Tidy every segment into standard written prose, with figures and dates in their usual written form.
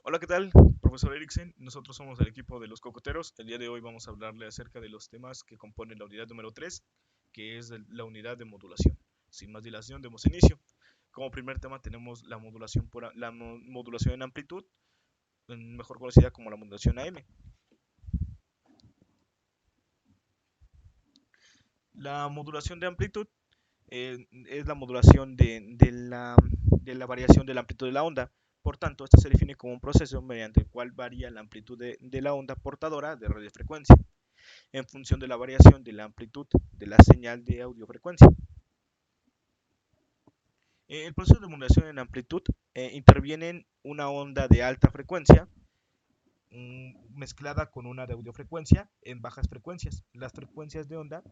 Hola, ¿qué tal? Profesor Eriksen, nosotros somos el equipo de los cocoteros. El día de hoy vamos a hablarle acerca de los temas que componen la unidad número 3, que es la unidad de modulación. Sin más dilación, demos inicio. Como primer tema tenemos la modulación, modulación en amplitud, mejor conocida como la modulación AM. La modulación de amplitud es la modulación de la variación de la amplitud de la onda. Por tanto, esta se define como un proceso mediante el cual varía la amplitud de la onda portadora de radiofrecuencia en función de la variación de la amplitud de la señal de audiofrecuencia. El proceso de modulación en amplitud interviene una onda de alta frecuencia mezclada con una de audiofrecuencia en bajas frecuencias. Las frecuencias de onda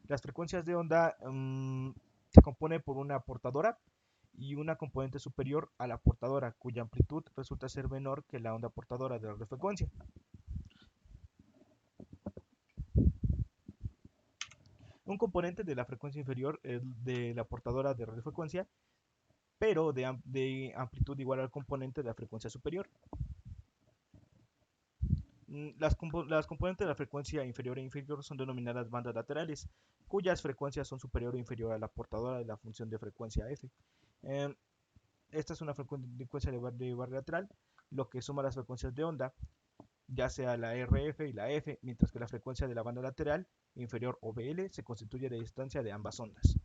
Las frecuencias de onda se compone por una portadora y una componente superior a la portadora, cuya amplitud resulta ser menor que la onda portadora de radiofrecuencia. Un componente de la frecuencia inferior es de la portadora de radiofrecuencia, pero de amplitud igual al componente de la frecuencia superior. Las componentes de la frecuencia inferior e inferior son denominadas bandas laterales, cuyas frecuencias son superior o inferior a la portadora de la función de frecuencia f. Eh, Esta es una frecuencia de barra lateral, lo que suma las frecuencias de onda, ya sea la RF y la F, mientras que la frecuencia de la banda lateral inferior o BL se constituye de distancia de ambas ondas.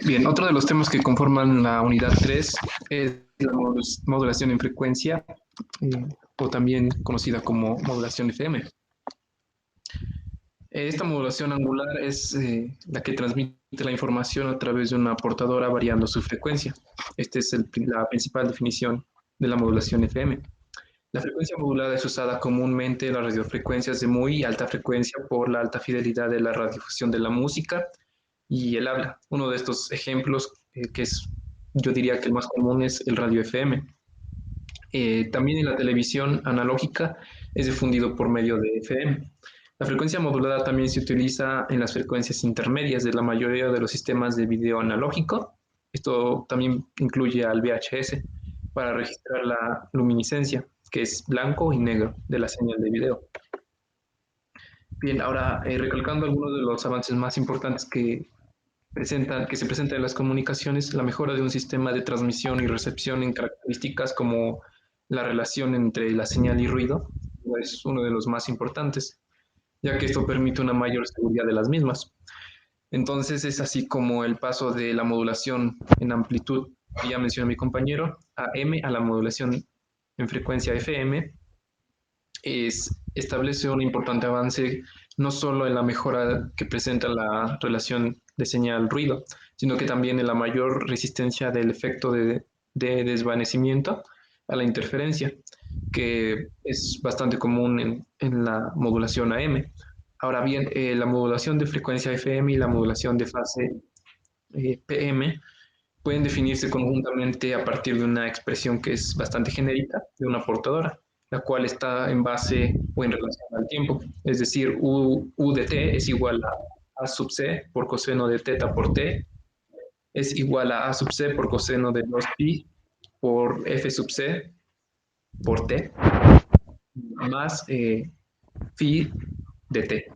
Bien, otro de los temas que conforman la unidad 3 es la modulación en frecuencia, o también conocida como modulación FM. Esta modulación angular es la que transmite la información a través de una portadora variando su frecuencia. Esta es la principal definición de la modulación FM. La frecuencia modulada es usada comúnmente en las radiofrecuencias de muy alta frecuencia por la alta fidelidad de la radiodifusión de la música y el habla. Uno de estos ejemplos, que es, yo diría que el más común, es el radio FM. También en la televisión analógica es difundido por medio de FM. La frecuencia modulada también se utiliza en las frecuencias intermedias de la mayoría de los sistemas de video analógico. Esto también incluye al VHS para registrar la luminiscencia, que es blanco y negro de la señal de video. Bien, ahora recalcando algunos de los avances más importantes que se presentan en las comunicaciones, la mejora de un sistema de transmisión y recepción en características como la relación entre la señal y ruido es uno de los más importantes, ya que esto permite una mayor seguridad de las mismas. Entonces es así como el paso de la modulación en amplitud, que ya mencionó mi compañero, AM, a la modulación en frecuencia FM, establece un importante avance no solo en la mejora que presenta la relación de señal-ruido, sino que también en la mayor resistencia del efecto de desvanecimiento a la interferencia, que es bastante común en la modulación AM. Ahora bien, la modulación de frecuencia FM y la modulación de fase PM pueden definirse conjuntamente a partir de una expresión que es bastante genérica de una portadora, la cual está en base o en relación al tiempo. Es decir, U de t es igual a sub c por coseno de teta por t, es igual a sub c por coseno de 2pi por f sub c por t, más phi de t.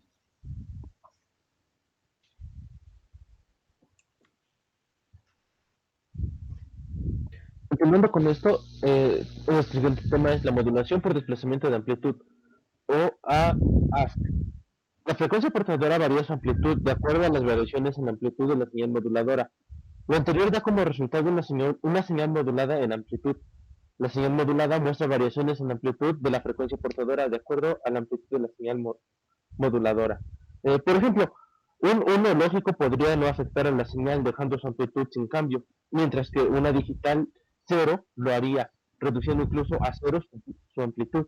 Continuando con esto, nuestro siguiente tema es la modulación por desplazamiento de amplitud, o ASC. La frecuencia portadora varía su amplitud de acuerdo a las variaciones en la amplitud de la señal moduladora. Lo anterior da como resultado una señal modulada en amplitud. La señal modulada muestra variaciones en amplitud de la frecuencia portadora de acuerdo a la amplitud de la señal moduladora. Por ejemplo, un 1 lógico podría no afectar a la señal dejando su amplitud sin cambio, mientras que una digital cero lo haría, reduciendo incluso a cero su amplitud.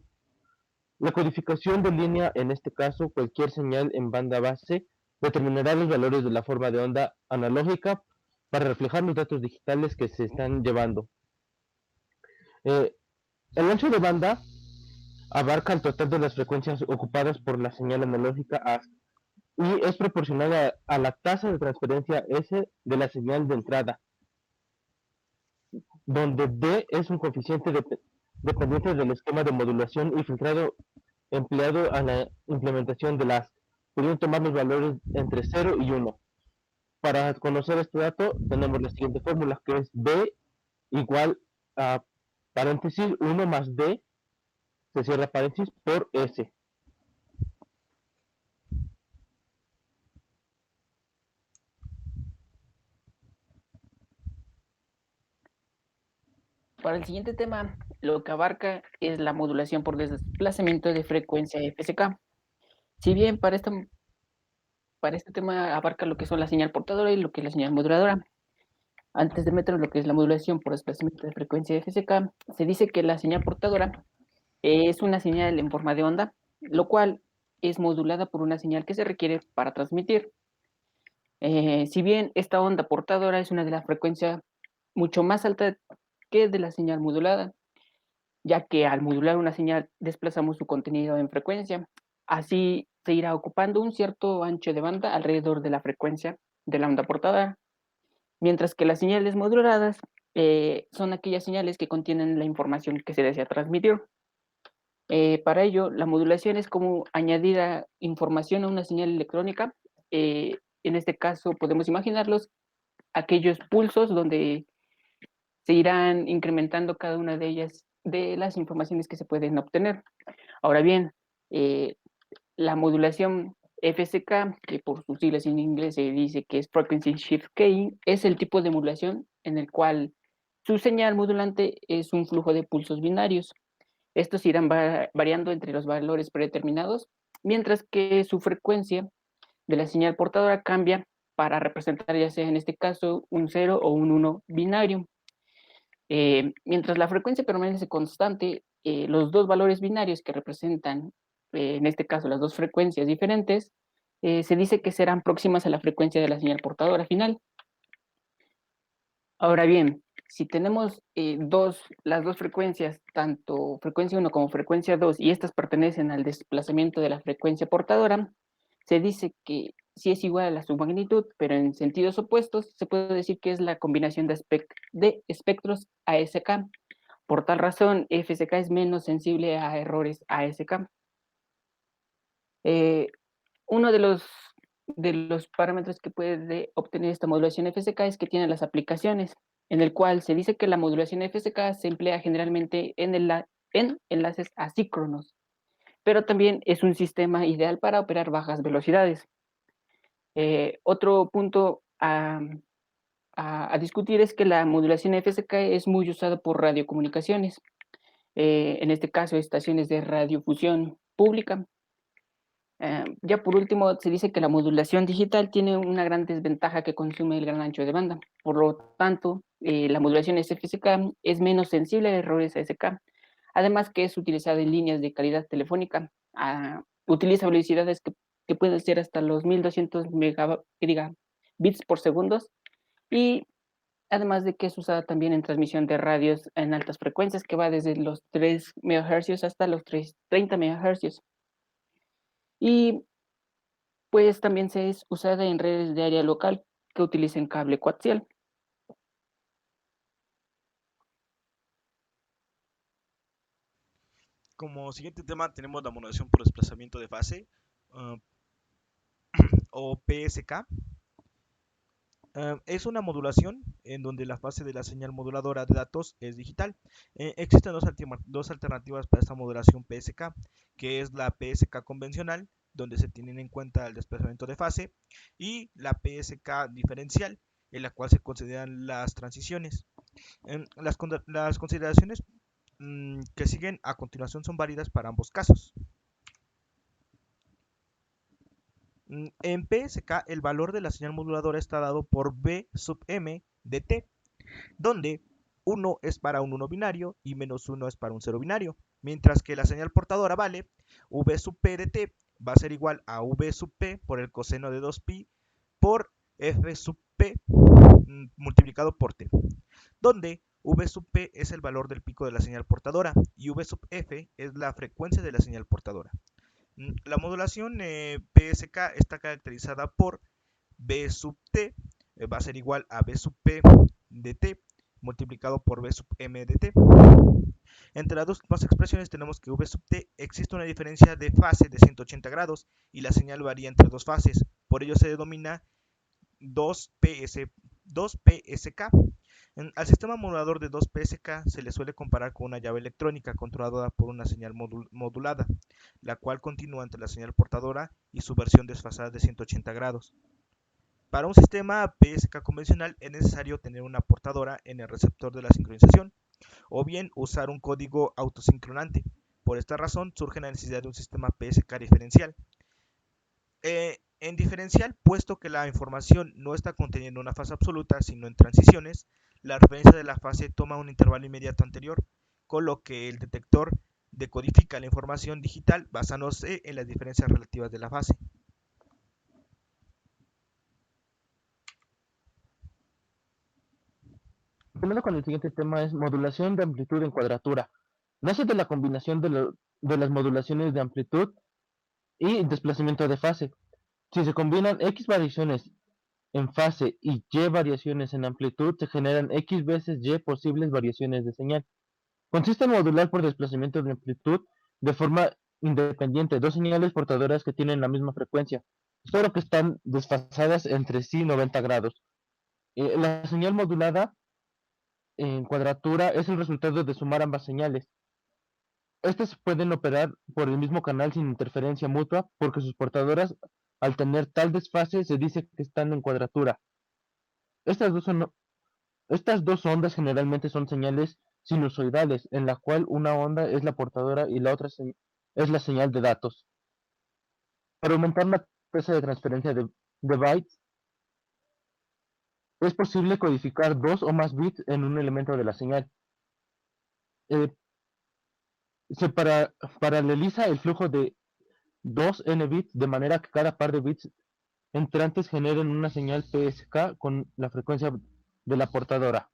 La codificación de línea, en este caso, cualquier señal en banda base, determinará los valores de la forma de onda analógica para reflejar los datos digitales que se están llevando. Eh, el ancho de banda abarca el total de las frecuencias ocupadas por la señal analógica ASC y es proporcional a la tasa de transferencia S de la señal de entrada, donde D es un coeficiente dependiente del esquema de modulación y filtrado empleado a la implementación de las, pudiendo tomar los valores entre 0 y 1. Para conocer este dato tenemos la siguiente fórmula, que es D igual a paréntesis 1 más D, se cierra paréntesis, por S. Para el siguiente tema, lo que abarca es la modulación por desplazamiento de frecuencia FSK. Si bien para este tema abarca lo que son la señal portadora y lo que es la señal moduladora. Antes de meter lo que es la modulación por desplazamiento de frecuencia FSK, se dice que la señal portadora es una señal en forma de onda, lo cual es modulada por una señal que se requiere para transmitir. Si bien esta onda portadora es una de las frecuencias mucho más alta que de la señal modulada, ya que al modular una señal desplazamos su contenido en frecuencia. Así se irá ocupando un cierto ancho de banda alrededor de la frecuencia de la onda portadora, mientras que las señales moduladas son aquellas señales que contienen la información que se desea transmitir. Para ello, la modulación es como añadir información a una señal electrónica. En este caso, podemos imaginarlos aquellos pulsos donde se irán incrementando cada una de ellas de las informaciones que se pueden obtener. Ahora bien, eh, la modulación FSK, que por sus siglas en inglés se dice que es Frequency Shift Keying, es el tipo de modulación en el cual su señal modulante es un flujo de pulsos binarios. Estos irán variando entre los valores predeterminados, mientras que su frecuencia de la señal portadora cambia para representar ya sea en este caso un 0 o un 1 binario. Mientras la frecuencia permanece constante, los dos valores binarios que representan, en este caso, las dos frecuencias diferentes, se dice que serán próximas a la frecuencia de la señal portadora final. Ahora bien, si tenemos las dos frecuencias, tanto frecuencia 1 como frecuencia 2, y estas pertenecen al desplazamiento de la frecuencia portadora, se dice que si es igual a su magnitud, pero en sentidos opuestos, se puede decir que es la combinación de espectros ASK. Por tal razón, FSK es menos sensible a errores ASK. Uno de los parámetros que puede obtener esta modulación FSK es que tiene las aplicaciones, en el cual se dice que la modulación FSK se emplea generalmente en enlaces asíncronos, pero también es un sistema ideal para operar bajas velocidades. Otro punto a discutir es que la modulación FSK es muy usada por radiocomunicaciones, en este caso estaciones de radiofusión pública. Ya por último, se dice que la modulación digital tiene una gran desventaja que consume el gran ancho de banda. Por lo tanto, la modulación SFSK es menos sensible a errores ASK. Además que es utilizada en líneas de calidad telefónica. Utiliza velocidades que pueden ser hasta los 1200 megabits por segundo. Y además de que es usada también en transmisión de radios en altas frecuencias, que va desde los 3 MHz hasta los 30 MHz. Y pues también se es usada en redes de área local que utilicen cable coaxial. Como siguiente tema tenemos la modulación por desplazamiento de fase, uh, o PSK. Es una modulación en donde la fase de la señal moduladora de datos es digital. Existen dos alternativas para esta modulación PSK, que es la PSK convencional, donde se tienen en cuenta el desplazamiento de fase, y la PSK diferencial, en la cual se consideran las transiciones. Las consideraciones que siguen a continuación son válidas para ambos casos. En PSK el valor de la señal moduladora está dado por B sub m de t, donde 1 es para un 1 binario y menos 1 es para un 0 binario, mientras que la señal portadora vale V sub p de t va a ser igual a V sub p por el coseno de 2pi por F sub p multiplicado por t, donde V sub P es el valor del pico de la señal portadora y V sub F es la frecuencia de la señal portadora. La modulación PSK está caracterizada por B sub T va a ser igual a B sub P de T multiplicado por B sub M de T. Entre las dos expresiones tenemos que V sub T existe una diferencia de fase de 180 grados y la señal varía entre dos fases, por ello se denomina 2PSK. Al sistema modulador de 2PSK se le suele comparar con una llave electrónica controlada por una señal modulada, la cual continúa entre la señal portadora y su versión desfasada de 180 grados. Para un sistema PSK convencional es necesario tener una portadora en el receptor de la sincronización, o bien usar un código autosincronante. Por esta razón surge la necesidad de un sistema PSK diferencial. En diferencial, puesto que la información no está contenida en una fase absoluta, sino en transiciones, la referencia de la fase toma un intervalo inmediato anterior, con lo que el detector decodifica la información digital basándose en las diferencias relativas de la fase. Continuando con el siguiente tema es modulación de amplitud en cuadratura. Nace de la combinación de las modulaciones de amplitud y desplazamiento de fase. Si se combinan X variaciones en fase y Y variaciones en amplitud, se generan X veces Y posibles variaciones de señal. Consiste en modular por desplazamiento de amplitud de forma independiente dos señales portadoras que tienen la misma frecuencia, solo que están desfasadas entre sí 90 grados. La señal modulada en cuadratura es el resultado de sumar ambas señales. Estas pueden operar por el mismo canal sin interferencia mutua porque sus portadoras, al tener tal desfase, se dice que están en cuadratura. Estas dos ondas generalmente son señales sinusoidales, en la cual una onda es la portadora y la otra es la señal de datos. Para aumentar la tasa de transferencia de bytes, es posible codificar dos o más bits en un elemento de la señal. Se paraleliza el flujo de 2n bits de manera que cada par de bits entrantes generen una señal PSK con la frecuencia de la portadora.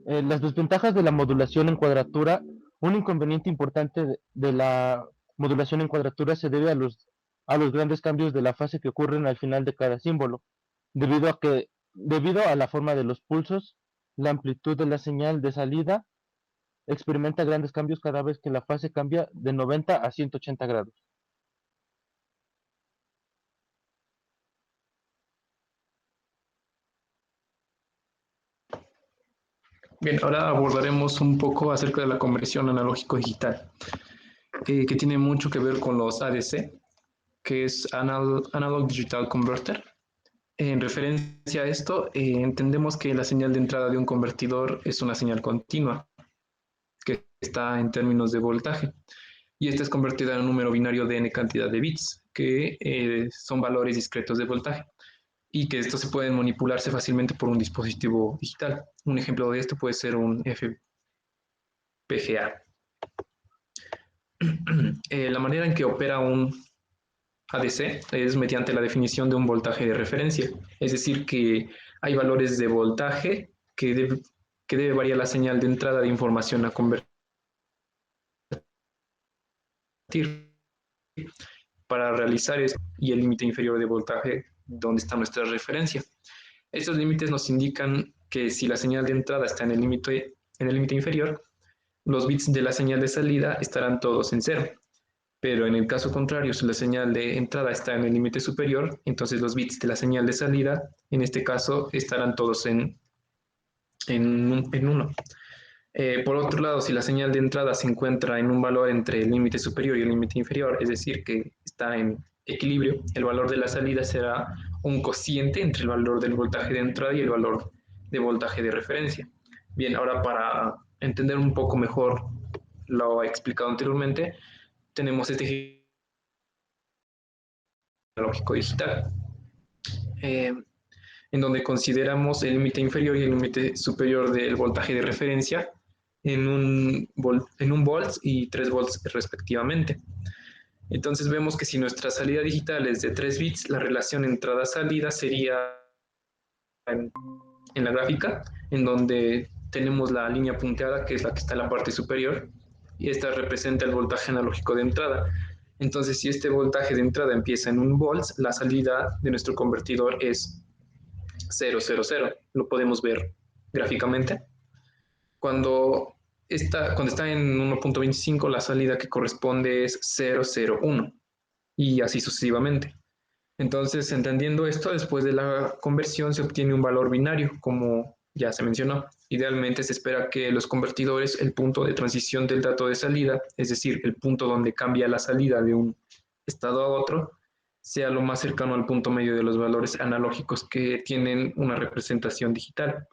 Las desventajas de la modulación en cuadratura. Un inconveniente importante de la modulación en cuadratura se debe a los grandes cambios de la fase que ocurren al final de cada símbolo, debido a la forma de los pulsos. La amplitud de la señal de salida experimenta grandes cambios cada vez que la fase cambia de 90 a 180 grados. Bien, ahora abordaremos un poco acerca de la conversión analógico-digital, que tiene mucho que ver con los ADC, que es Analog Digital Converter. En referencia a esto, entendemos que la señal de entrada de un convertidor es una señal continua, que está en términos de voltaje, y esta es convertida en un número binario de n cantidad de bits, que son valores discretos de voltaje, y que estos se pueden manipularse fácilmente por un dispositivo digital. Un ejemplo de esto puede ser un FPGA. La manera en que opera un ADC es mediante la definición de un voltaje de referencia, es decir, que hay valores de voltaje que debe variar la señal de entrada de información a convertir para realizar esto, y el límite inferior de voltaje donde está nuestra referencia. Estos límites nos indican que si la señal de entrada está en el límite inferior, los bits de la señal de salida estarán todos en cero. Pero en el caso contrario, si la señal de entrada está en el límite superior, entonces los bits de la señal de salida, en este caso, estarán todos en 1. Por otro lado, si la señal de entrada se encuentra en un valor entre el límite superior y el límite inferior, es decir, que está en equilibrio, el valor de la salida será un cociente entre el valor del voltaje de entrada y el valor de voltaje de referencia. Bien, ahora para entender un poco mejor lo explicado anteriormente, tenemos este ejemplo analógico digital, en donde consideramos el límite inferior y el límite superior del voltaje de referencia en 1 volt y 3 volts respectivamente. Entonces vemos que si nuestra salida digital es de 3 bits, la relación entrada-salida sería en la gráfica, en donde tenemos la línea punteada, que es la que está en la parte superior, y esta representa el voltaje analógico de entrada. Entonces, si este voltaje de entrada empieza en 1 volts, la salida de nuestro convertidor es 000. Lo podemos ver gráficamente. Cuando está en 1.25, la salida que corresponde es 001 y así sucesivamente. Entonces, entendiendo esto, después de la conversión se obtiene un valor binario, como ya se mencionó. Idealmente se espera que los convertidores, el punto de transición del dato de salida, es decir, el punto donde cambia la salida de un estado a otro, sea lo más cercano al punto medio de los valores analógicos que tienen una representación digital.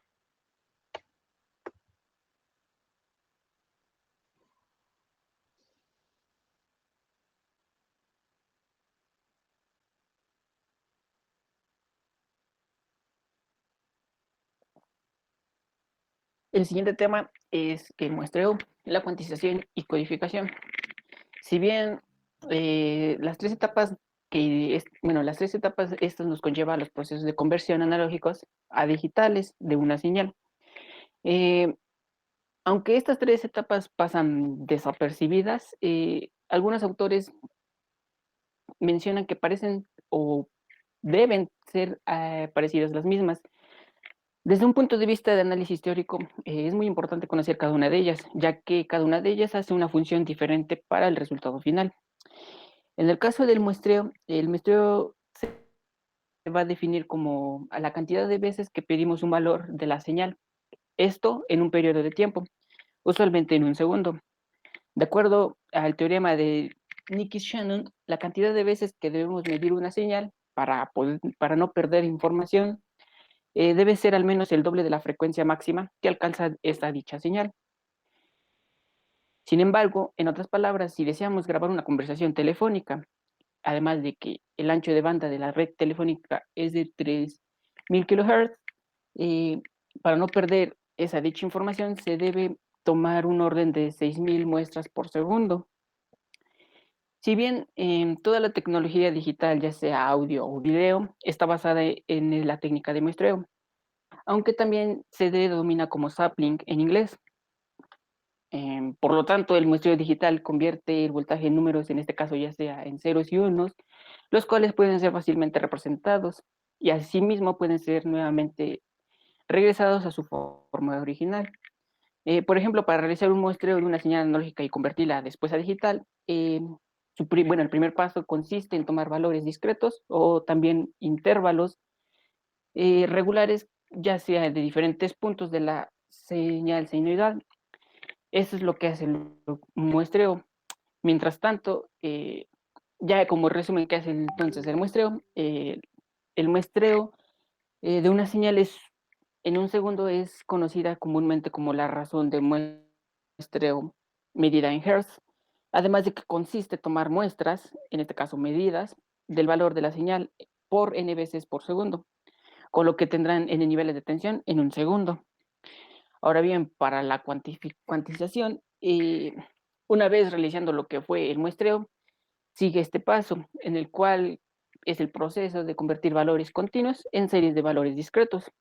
El siguiente tema es el muestreo, la cuantización y codificación. Si bien las tres etapas las tres etapas estas nos conlleva a los procesos de conversión analógicos a digitales de una señal. Aunque estas tres etapas pasan desapercibidas, algunos autores mencionan que parecen o deben ser parecidas las mismas. Desde un punto de vista de análisis teórico, es muy importante conocer cada una de ellas, ya que cada una de ellas hace una función diferente para el resultado final. En el caso del muestreo, el muestreo se va a definir como a la cantidad de veces que pedimos un valor de la señal, esto en un periodo de tiempo, usualmente en un segundo. De acuerdo al teorema de Nikis-Shannon, la cantidad de veces que debemos medir una señal para no perder información debe ser al menos el doble de la frecuencia máxima que alcanza esta dicha señal. Sin embargo, en otras palabras, si deseamos grabar una conversación telefónica, además de que el ancho de banda de la red telefónica es de 3000 kHz, para no perder esa dicha información se debe tomar un orden de 6000 muestras por segundo. Si bien toda la tecnología digital, ya sea audio o video, está basada en la técnica de muestreo, aunque también se denomina como sampling en inglés. Por lo tanto, el muestreo digital convierte el voltaje en números, en este caso ya sea en ceros y unos, los cuales pueden ser fácilmente representados y asimismo pueden ser nuevamente regresados a su forma original. Por ejemplo, para realizar un muestreo de una señal analógica y convertirla después a digital, el primer paso consiste en tomar valores discretos o también intervalos regulares, ya sea de diferentes puntos de la señal senoidal. Eso es lo que hace el muestreo. Mientras tanto, ya como resumen, ¿qué hace entonces el muestreo de una señal en un segundo es conocida comúnmente como la razón de muestreo medida en Hertz, además de que consiste en tomar muestras, en este caso medidas, del valor de la señal por n veces por segundo, con lo que tendrán n niveles de tensión en un segundo. Ahora bien, para la cuantización, una vez realizando lo que fue el muestreo, sigue este paso, en el cual es el proceso de convertir valores continuos en series de valores discretos.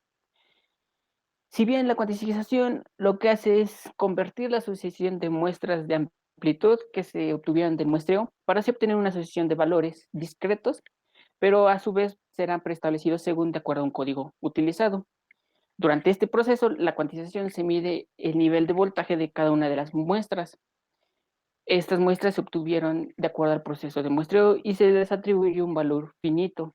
Si bien la cuantización lo que hace es convertir la sucesión de muestras de amplitud que se obtuvieron del muestreo para así obtener una sucesión de valores discretos, pero a su vez serán preestablecidos según de acuerdo a un código utilizado. Durante este proceso, la cuantización se mide el nivel de voltaje de cada una de las muestras. Estas muestras se obtuvieron de acuerdo al proceso de muestreo y se les atribuye un valor finito.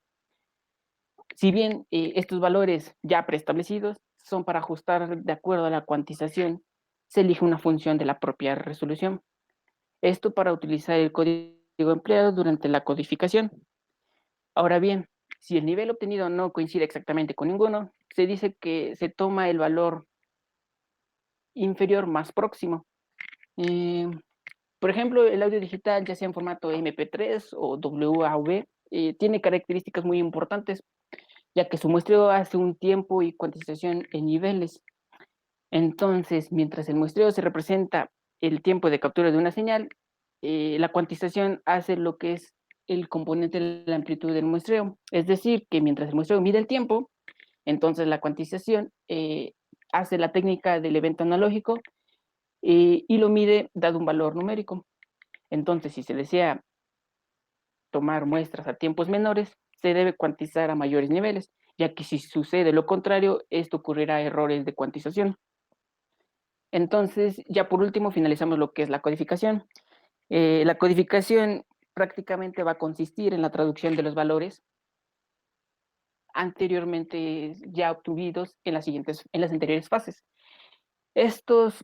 Si bien estos valores ya preestablecidos son para ajustar de acuerdo a la cuantización, se elige una función de la propia resolución. Esto para utilizar el código empleado durante la codificación. Ahora bien, si el nivel obtenido no coincide exactamente con ninguno, se dice que se toma el valor inferior más próximo. Por ejemplo, el audio digital, ya sea en formato MP3 o WAV, tiene características muy importantes, ya que su muestreo hace un tiempo y cuantización en niveles. Entonces, mientras el muestreo se representa el tiempo de captura de una señal, la cuantización hace lo que es el componente de la amplitud del muestreo. Es decir, que mientras el muestreo mide el tiempo, entonces la cuantización hace la técnica del evento analógico y lo mide dado un valor numérico. Entonces, si se desea tomar muestras a tiempos menores, se debe cuantizar a mayores niveles, ya que si sucede lo contrario, esto ocurrirá errores de cuantización. Entonces, ya por último, finalizamos lo que es la codificación. La codificación prácticamente va a consistir en la traducción de los valores anteriormente ya obtenidos en las anteriores fases. Estos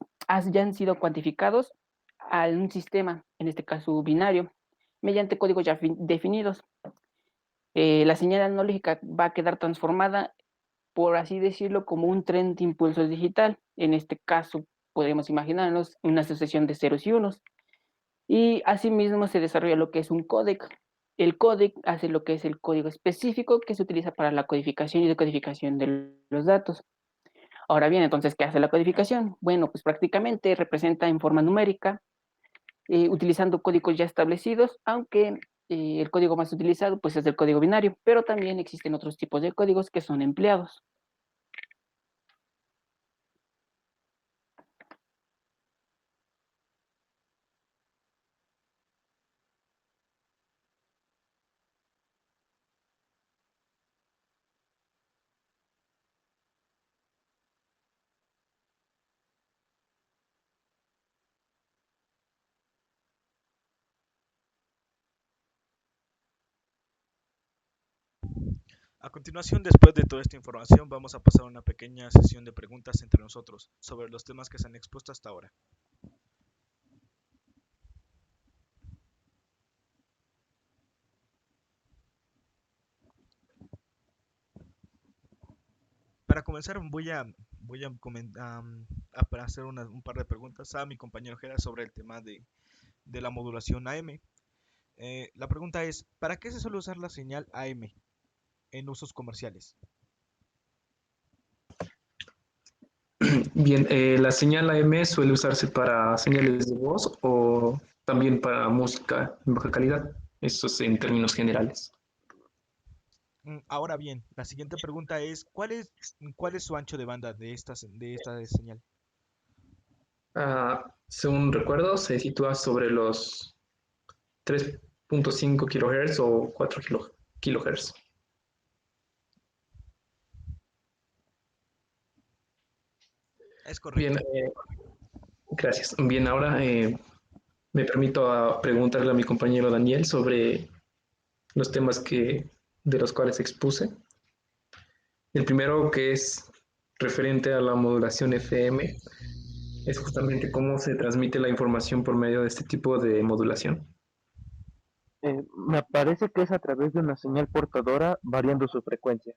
ya han sido cuantificados a un sistema, en este caso binario, mediante códigos ya definidos. La señal analógica va a quedar transformada, por así decirlo, como un tren de impulsos digital. En este caso, podemos imaginarnos una sucesión de ceros y unos. Y asimismo se desarrolla lo que es un códec. El códec hace lo que es el código específico que se utiliza para la codificación y decodificación de los datos. Ahora bien, entonces, ¿qué hace la codificación? Bueno, pues prácticamente representa en forma numérica, utilizando códigos ya establecidos, aunque el código más utilizado pues es el código binario, pero también existen otros tipos de códigos que son empleados. A continuación, después de toda esta información, vamos a pasar a una pequeña sesión de preguntas entre nosotros sobre los temas que se han expuesto hasta ahora. Para comenzar, voy a hacer un par de preguntas a mi compañero Gera sobre el tema de la modulación AM. La pregunta es, ¿para qué se suele usar la señal AM en usos comerciales? Bien, la señal AM suele usarse para señales de voz o también para música en baja calidad. Eso es en términos generales. Ahora bien, la siguiente pregunta es, cuál es su ancho de banda de esta señal? Según recuerdo, se sitúa sobre los 3.5 kHz o 4 kHz. Es Bien, correcto. gracias. Bien, ahora me permito preguntarle a mi compañero Daniel sobre los temas de los cuales expuse. El primero, que es referente a la modulación FM, es justamente cómo se transmite la información por medio de este tipo de modulación. Me parece que es a través de una señal portadora variando su frecuencia.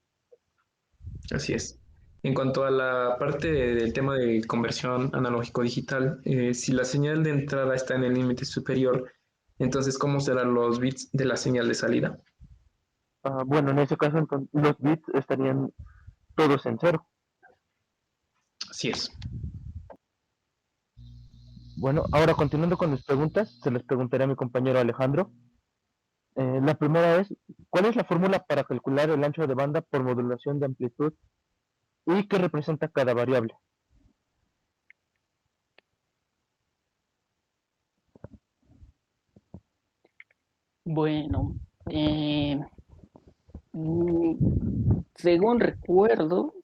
Así es. En cuanto a la parte del tema de conversión analógico-digital, si la señal de entrada está en el límite superior, entonces, ¿cómo serán los bits de la señal de salida? Bueno, en ese caso los bits estarían todos en cero. Así es. Bueno, ahora continuando con mis preguntas, se les preguntaré a mi compañero Alejandro. La primera es, ¿cuál es la fórmula para calcular el ancho de banda por modulación de amplitud y qué representa cada variable? Bueno, según recuerdo,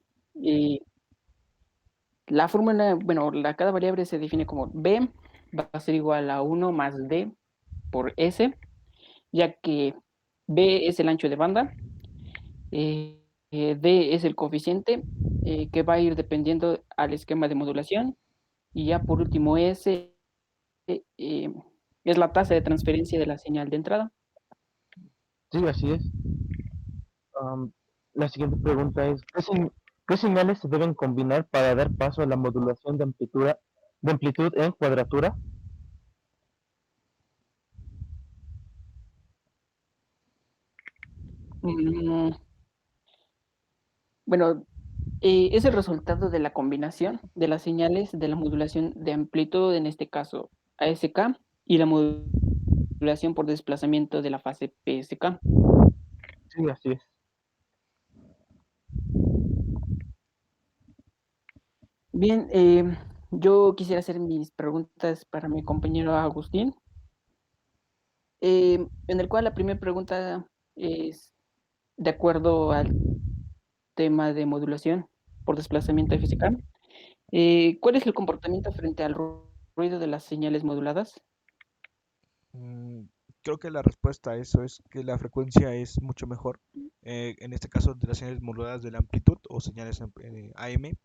la fórmula, bueno, cada variable se define como B va a ser igual a 1 más D por S, ya que B es el ancho de banda, D es el coeficiente que va a ir dependiendo al esquema de modulación, y ya por último S es la tasa de transferencia de la señal de entrada. Sí, así es. La siguiente pregunta es, ¿qué señales se deben combinar para dar paso a la modulación de amplitud en cuadratura? Mm, Bueno, es el resultado de la combinación de las señales de la modulación de amplitud, en este caso ASK, y la modulación modulación por desplazamiento de la fase PSK. Sí, así es. Bien, yo quisiera hacer mis preguntas para mi compañero Agustín, en el cual la primera pregunta es de acuerdo al tema de modulación por desplazamiento física. ¿Cuál es el comportamiento frente al ruido de las señales moduladas? Mm, Creo que la respuesta a eso es que la frecuencia es mucho mejor. En este caso de las señales moduladas de la amplitud o señales AM,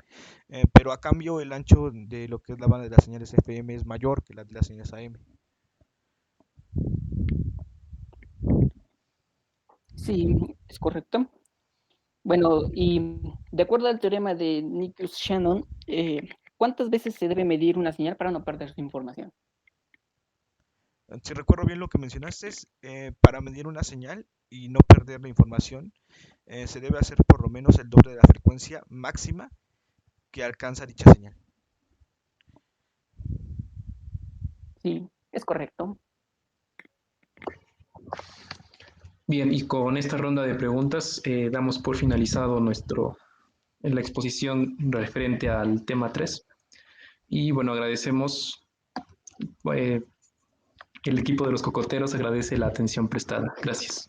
pero a cambio el ancho de lo que es la banda de las señales FM es mayor que la de las señales AM. Sí, es correcto. Bueno, y de acuerdo al teorema de Nichols-Shannon, ¿cuántas veces se debe medir una señal para no perder su información? Si recuerdo bien lo que mencionaste, para medir una señal y no perder la información, se debe hacer por lo menos el doble de la frecuencia máxima que alcanza dicha señal. Sí, es correcto. Bien, y con esta ronda de preguntas damos por finalizado la exposición referente al tema 3. Y bueno, agradecemos, el equipo de los cocoteros agradece la atención prestada. Gracias.